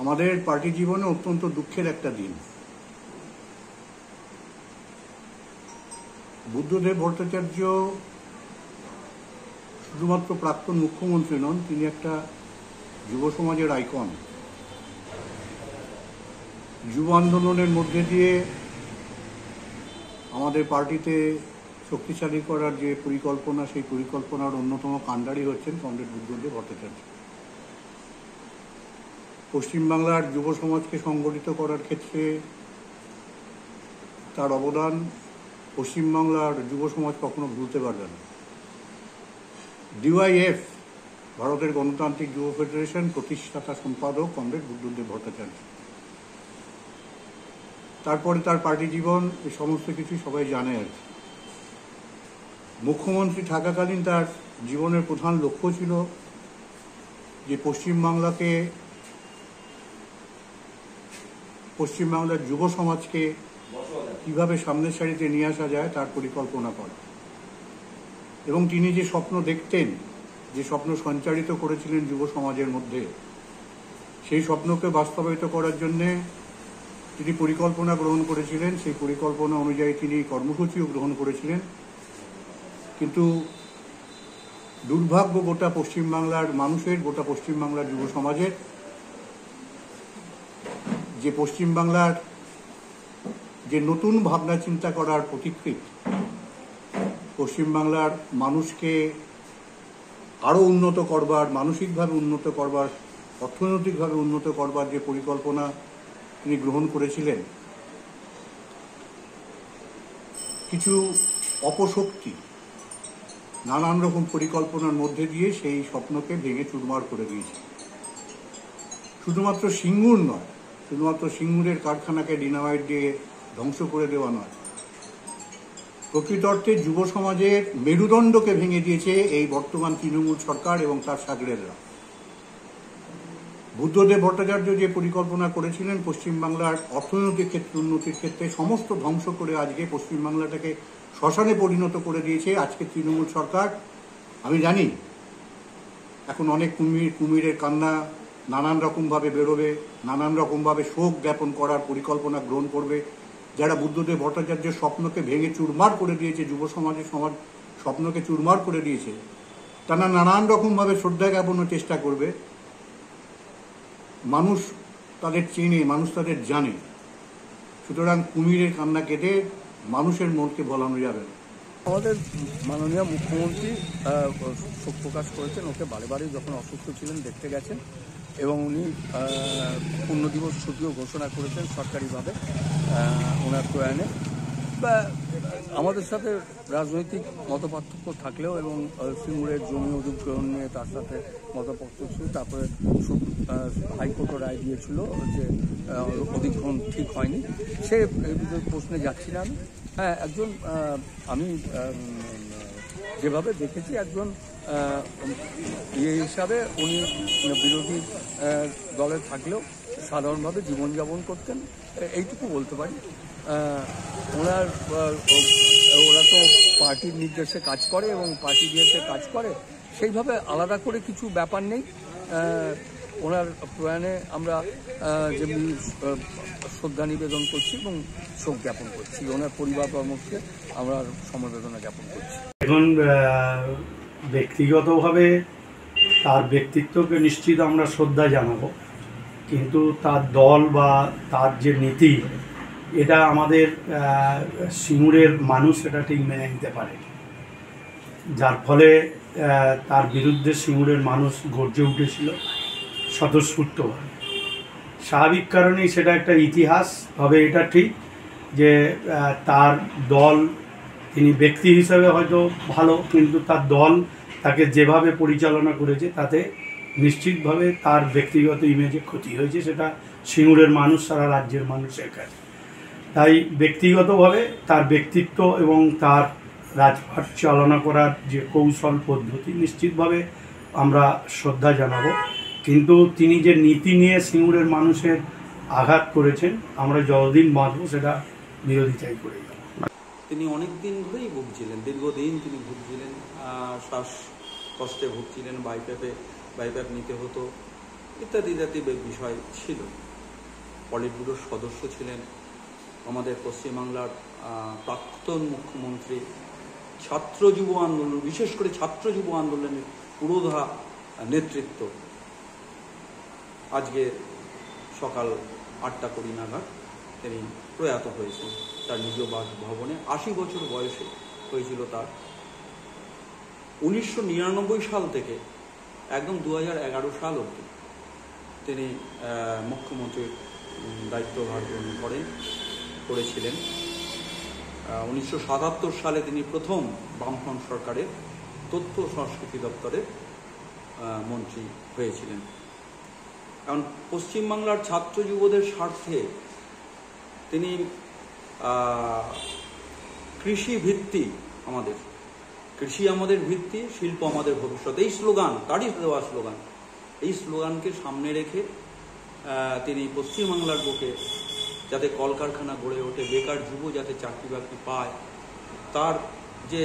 আমাদের পার্টি জীবনে অত্যন্ত দুঃখের একটা দিন। বুদ্ধদেব ভট্টাচার্য শুধুমাত্র প্রাক্তন মুখ্যমন্ত্রী নন, তিনি একটা যুব সমাজের আইকন। যুব আন্দোলনের মধ্যে দিয়ে আমাদের পার্টিতে শক্তিশালী করার যে পরিকল্পনা, সেই পরিকল্পনার অন্যতম কাণ্ডারি হচ্ছেন কমরেড বুদ্ধদেব ভট্টাচার্য। পশ্চিমবাংলার যুব সমাজকে সংগঠিত করার ক্ষেত্রে তার অবদান পশ্চিমবাংলার যুব সমাজ কখনো ভুলতে পারবে না। ডিওয়াইএফ, ভারতের গণতান্ত্রিক যুব ফেডারেশন প্রতিষ্ঠাতা সম্পাদক কমরেড বুদ্ধদেব ভট্টাচার্য। তারপরে তার পার্টি জীবন, এই সমস্ত কিছু সবাই জানে আর কি। মুখ্যমন্ত্রী থাকাকালীন তার জীবনের প্রধান লক্ষ্য ছিল যে পশ্চিমবাংলার যুব সমাজকে কিভাবে সামনের সারিতে নিয়ে আসা যায় তার পরিকল্পনা করা। এবং তিনি যে স্বপ্ন দেখতেন, যে স্বপ্ন সঞ্চারিত করেছিলেন যুব সমাজের মধ্যে, সেই স্বপ্নকে বাস্তবায়িত করার জন্যে তিনি পরিকল্পনা গ্রহণ করেছিলেন। সেই পরিকল্পনা অনুযায়ী তিনি কর্মসূচিও গ্রহণ করেছিলেন। কিন্তু দুর্ভাগ্য গোটা পশ্চিমবাংলার মানুষের, গোটা পশ্চিমবাংলার যুব সমাজের, যে পশ্চিমবাংলার যে নতুন ভাবনা চিন্তা করার পথিকৃৎ, পশ্চিমবাংলার মানুষকে আরও উন্নত করবার, মানসিকভাবে উন্নত করবার, অর্থনৈতিকভাবে উন্নত করবার যে পরিকল্পনা তিনি গ্রহণ করেছিলেন, কিছু অপশক্তি নানান রকম পরিকল্পনার মধ্যে দিয়ে সেই স্বপ্নকে ভেঙে চুরমার করে দিয়েছে। শুধুমাত্র সিঙ্গুর নয়, শুধুমাত্র সিঙ্গুরের কারখানাকে ডিনামাইট দিয়ে ধ্বংস করে দেওয়া নয়, প্রকৃত অর্থে যুব সমাজের মেরুদণ্ডকে ভেঙে দিয়েছে এই বর্তমান তৃণমূল সরকার এবং তার সাগরেদরা। বুদ্ধদেব ভট্টাচার্য যে পরিকল্পনা করেছিলেন পশ্চিমবাংলার অর্থনৈতিক ক্ষেত্রে উন্নতির ক্ষেত্রে, সমস্ত ধ্বংস করে আজকে পশ্চিমবাংলাটাকে শ্মশানে পরিণত করে দিয়েছে আজকে তৃণমূল সরকার। আমি জানি এখন অনেক কুমিরের কান্না নানান রকমভাবে বেরোবে, নানান রকমভাবে শোক জ্ঞাপন করার পরিকল্পনা গ্রহণ করবে। যারা বুদ্ধদেব ভট্টাচার্যের স্বপ্নকে ভেঙে চুরমার করে দিয়েছে, যুব সমাজের স্বপ্নকে চুরমার করে দিয়েছে, তারা নানান রকমভাবে শ্রদ্ধা জ্ঞাপনের চেষ্টা করবে। মানুষ তাদের চেনে, মানুষ তাদের জানে। সুতরাং কুমিরের কান্না কেটে মানুষের মনকে ভোলানো যাবে না। আমাদের মাননীয় মুখ্যমন্ত্রী শোক প্রকাশ করেছেন। ওকে বারে বারে যখন অসুস্থ ছিলেন দেখতে গেছেন এবং উনি পূর্ণদিবস ছুটিও ঘোষণা করেছেন সরকারিভাবে ওনার প্রয়াণে। বা আমাদের সাথে রাজনৈতিক মতপার্থক্য থাকলেও এবং সিঙ্গুরের জমি অধিগ্রহণ নিয়ে তার সাথে মতপার্থক্য ছিল। তারপরে হাইকোর্টও রায় দিয়েছিল যে অধিগ্রহণ ঠিক হয়নি। সে প্রশ্নে যাচ্ছি না আমি। হ্যাঁ, একজন আমি যেভাবে দেখেছি একজন হিসাবে উনি বিরোধী দলে থাকলেও সাধারণভাবে জীবনযাপন করতেন, এইটুকু বলতে পারি। ওরা তো পার্টির নির্দেশে কাজ করে এবং পার্টি দিয়েছে কাজ করে, সেইভাবে আলাদা করে কিছু ব্যাপার নেই। ওনার প্রয়াণে আমরা যেমনি শ্রদ্ধা নিবেদন করছি এবং শোক জ্ঞাপন করছি, ওনার পরিবার কর্মকে আমরা সমবেদনা জ্ঞাপন করছি। এখন ব্যক্তিগতভাবে তার ব্যক্তিত্বকে নিশ্চিত আমরা শ্রদ্ধা জানাবো, কিন্তু তার দল বা তার যে নীতি, এটা আমাদের সিঙ্গুরের মানুষ এটা ঠিক মেনে নিতে পারে, যার ফলে তার বিরুদ্ধে সিঙ্গুরের মানুষ গর্জে উঠেছিল স্বতঃস্ফূর্তভাবে। স্বাভাবিক কারণেই সেটা একটা ইতিহাস। তবে এটা ঠিক যে তার দল, তিনি ব্যক্তি হিসাবে হয়তো ভালো, কিন্তু তার দল তাকে যেভাবে পরিচালনা করেছে তাতে নিশ্চিতভাবে তার ব্যক্তিগত ইমেজে ক্ষতি হয়েছে। সেটা সিঙ্গুরের মানুষ, সারা রাজ্যের মানুষের কাছে। তাই ব্যক্তিগতভাবে তার ব্যক্তিত্ব এবং তার রাজপাট চালনা করার যে কৌশল পদ্ধতি, নিশ্চিতভাবে আমরা শ্রদ্ধা জানাবো। কিন্তু তিনি যে নীতি নিয়ে সিঙ্গুরের মানুষের আঘাত করেছেন, আমরা যতদিন বাঁচবো সেটা বিরোধিতাই করে যাব। তিনি অনেক দিন ধরেই ভুগছিলেন, দীর্ঘদিন তিনি ভুগছিলেন, শ্বাসকষ্টে ভুগছিলেন, বাইপ্যাপ নিতে হতো ইত্যাদি ইত্যাদি বিষয় ছিল। পলিট ব্যুরোর সদস্য ছিলেন আমাদের পশ্চিমবাংলার প্রাক্তন মুখ্যমন্ত্রী। ছাত্র যুব আন্দোলন, বিশেষ করে ছাত্র যুব আন্দোলনের পুরোধা নেতৃত্ব। আজকে সকাল 8:20 নাগাদ তিনি প্রয়াত হয়েছেন তার নিজ বাসভবনে। 80 বছর বয়সে হয়েছিল তার। 1999 সাল থেকে একদম 2011 সাল অবধি তিনি মুখ্যমন্ত্রীর দায়িত্বভার গ্রহণ করেছিলেন। 1977 সালে তিনি প্রথম বামফ্রন্ট সরকারের তথ্য সংস্কৃতি দপ্তরের মন্ত্রী হয়েছিলেন। কারণ পশ্চিমবাংলার ছাত্র যুবদের স্বার্থে তিনি কৃষি ভিত্তি, কৃষি আমাদের ভিত্তি, শিল্প আমাদের ভবিষ্যৎ, এই স্লোগান, তারই দেওয়া স্লোগান, এই স্লোগানকে সামনে রেখে তিনি পশ্চিমবাংলার বুকে যাতে কলকারখানা গড়ে ওঠে, বেকার যুব যাতে চাকরি বাকরি পায়, তার যে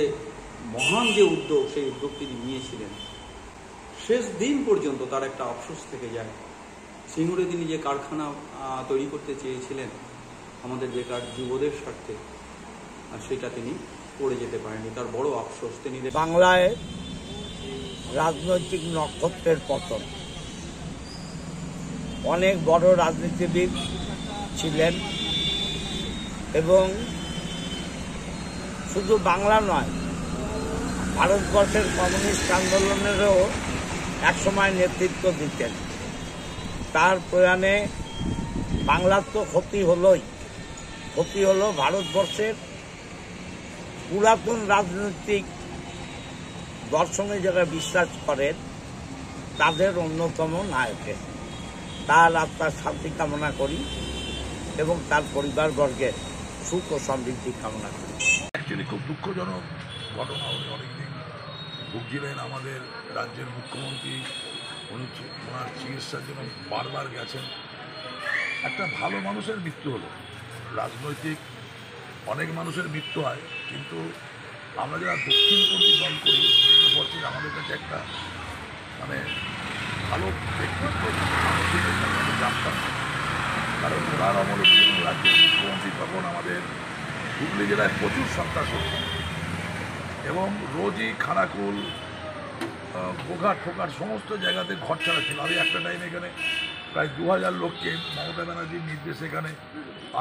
মহান যে উদ্যোগ, সেই উদ্যোগ তিনি নিয়েছিলেন। শেষ দিন পর্যন্ত তার একটা আফসোস থেকে যায়। সিঙ্গুরে তিনি যে কারখানা তৈরি করতে চেয়েছিলেন আমাদের বেকার যুবদের স্বার্থে, সেটা তিনি করে যেতে পারেননি, তার বড় আফসোস। তিনি বাংলায় রাজনৈতিক নক্ষত্রের পতন। অনেক বড় রাজনীতিবিদ ছিলেন এবং শুধু বাংলা নয়, ভারতবর্ষের কমিউনিস্ট আন্দোলনেরও একসময় নেতৃত্ব দিতেন। তার প্রয়াণে বাংলার তো ক্ষতি হলো ভারতবর্ষের পুরাতন রাজনৈতিক দর্শনে যারা বিশ্বাস করেন তাদের অন্যতম নায়কে। তার আত্মার শান্তি কামনা করি এবং তার পরিবারবর্গের সুখ ও সমৃদ্ধি কামনা করি। অ্যাকচুয়ালি খুব দুঃখজনক ঘটনা। উনি অনেকদিন ভুগছিলেন। আমাদের রাজ্যের মুখ্যমন্ত্রী ওনার চিকিৎসার জন্য বারবার গেছেন। একটা ভালো মানুষের মৃত্যু হলো। রাজনৈতিক অনেক মানুষের মৃত্যু হয়, কিন্তু আমরা যারা দক্ষিণপন্থী দল করি বুঝতে পারছি আমাদের কাছে একটা ভালো ব্যক্তিত্ব আমরা জানতাম। কারণ ওনার আমলে রাজ্যের মুখ্যমন্ত্রী তখন আমাদের হুগলি জেলায় প্রচুর সন্ত্রাস হতো এবং রোজই খানাকুল, গোঘাট ঠোকার সমস্ত জায়গাতে ঘর ছাড়া ছিল। আমি একটা টাইম এখানে প্রায় 2000 লোককে মমতা ব্যানার্জির নির্দেশে এখানে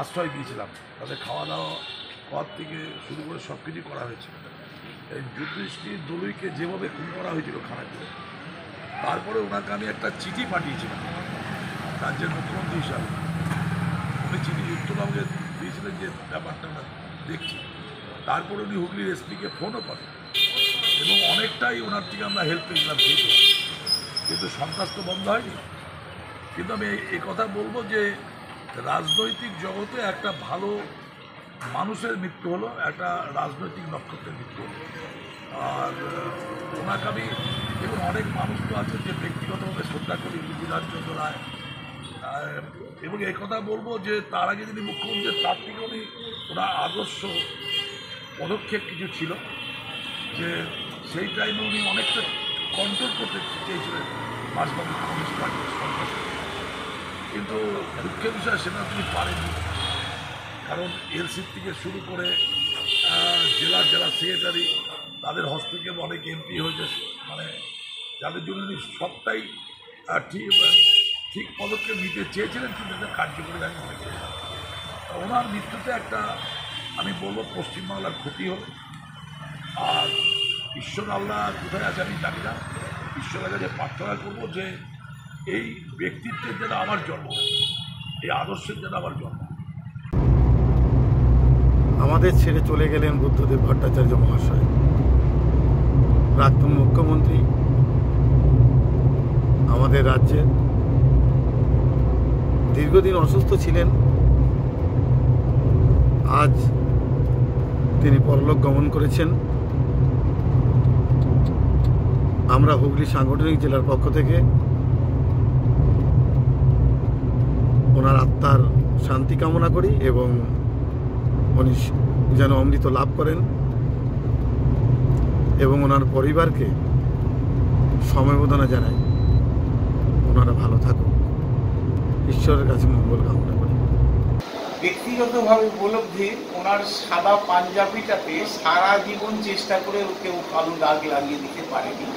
আশ্রয় দিয়েছিলাম। তাদের খাওয়া দাওয়া পথ থেকে শুরু করে সব কিছু করা হয়েছিল। এই যুদ্ধশ্রী দলুইকে যেভাবে খুন করা হয়েছিল খানাকুলে, তারপরে ওনাকে আমি একটা চিঠি পাঠিয়েছিলাম রাজ্যের মুখ্যমন্ত্রী হিসাবে। উনি চিঠি উত্তর আমাকে দিয়েছিলেন যে ব্যাপারটা আমরা দেখছি। তারপরে উনি হুগলির এসপিকে ফোনও করেন এবং অনেকটাই ওনার থেকে আমরা হেল্প পেয়েছিলাম সেই সময়। কিন্তু সন্ত্রাস তো বন্ধ হয়নি। কিন্তু আমি এই কথা বলবো যে রাজনৈতিক জগতে একটা ভালো মানুষের মৃত্যু হলো, একটা রাজনৈতিক নক্ষত্রের মৃত্যু হলো। আর ওনাকে আমি এবং অনেক মানুষ তো আছে যে ব্যক্তিগতভাবে শ্রদ্ধা করি, বিধানচন্দ্র রায়, এবং এই কথা বলবো যে তার আগে যিনি মুখ্যমন্ত্রী তার থেকে ওনার আদর্শ পদক্ষেপ কিছু ছিল যে সেই টাইমে উনি অনেকটা কন্ট্রোল করতে চেয়েছিলেন বাসবাদী কমিউনিস্ট পার্টির সন্ত্রাস। কিন্তু দুঃখের বিষয় সেটা তিনি পারেননি। কারণ এলসি থেকে শুরু করে জেলা সেক্রেটারি, তাদের হস্তক্ষেপ, অনেক এমপি হয়েছে, যাদের জন্য উনি সবটাই ঠিক পদক্ষেপ নিতে চেয়েছিলেন, কিন্তু এটা কার্যকরী আমি মনে করি না। ওনার মৃত্যুতে একটা আমি বলবো পশ্চিমবাংলার ক্ষতি হল। আর ঈশ্বর আল্লাহ কোথায় আছে আমি জানি না। ঈশ্বরের কাছে প্রার্থনা করবো যে এই ব্যক্তিত্বের যেন আমার জন্ম, এই আদর্শের যেন আমার জন্ম। আমাদের ছেড়ে চলে গেলেন বুদ্ধদেব ভট্টাচার্য মহাশয়, প্রাক্তন মুখ্যমন্ত্রী আমাদের রাজ্যের। দীর্ঘদিন অসুস্থ ছিলেন, আজ তিনি পরলোক গমন করেছেন। আমরা হুগলি সাংগঠনিক জেলার পক্ষ থেকে ওনার আত্মার শান্তি কামনা করি এবং উনি যেন অমৃত লাভ করেন এবং ওনার পরিবারকে সমবেদনা জানাই। ওনারা ভালো থাকুন। ঈশ্বরের কাছে মঙ্গল কামনা করি। ব্যক্তিগতভাবে উপলব্ধি, ওনার সাদা পাঞ্জাবিটাতে সারা জীবন চেষ্টা করে কেউ কালো দাগ লাগিয়ে দিতে পারেনি।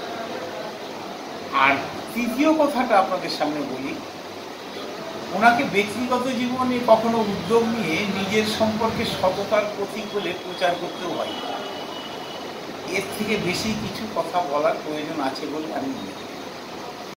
আর তৃতীয় কথাটা আপনাদের সামনে বলি, ওনাকে ব্যক্তিগত জীবনে কখনো উদ্যোগ নিয়ে নিজের সম্পর্কে সততার প্রতীক বলে প্রচার করতেও হয়। এর থেকে বেশি কিছু কথা বলার প্রয়োজন আছে বলে আমি মনে করি।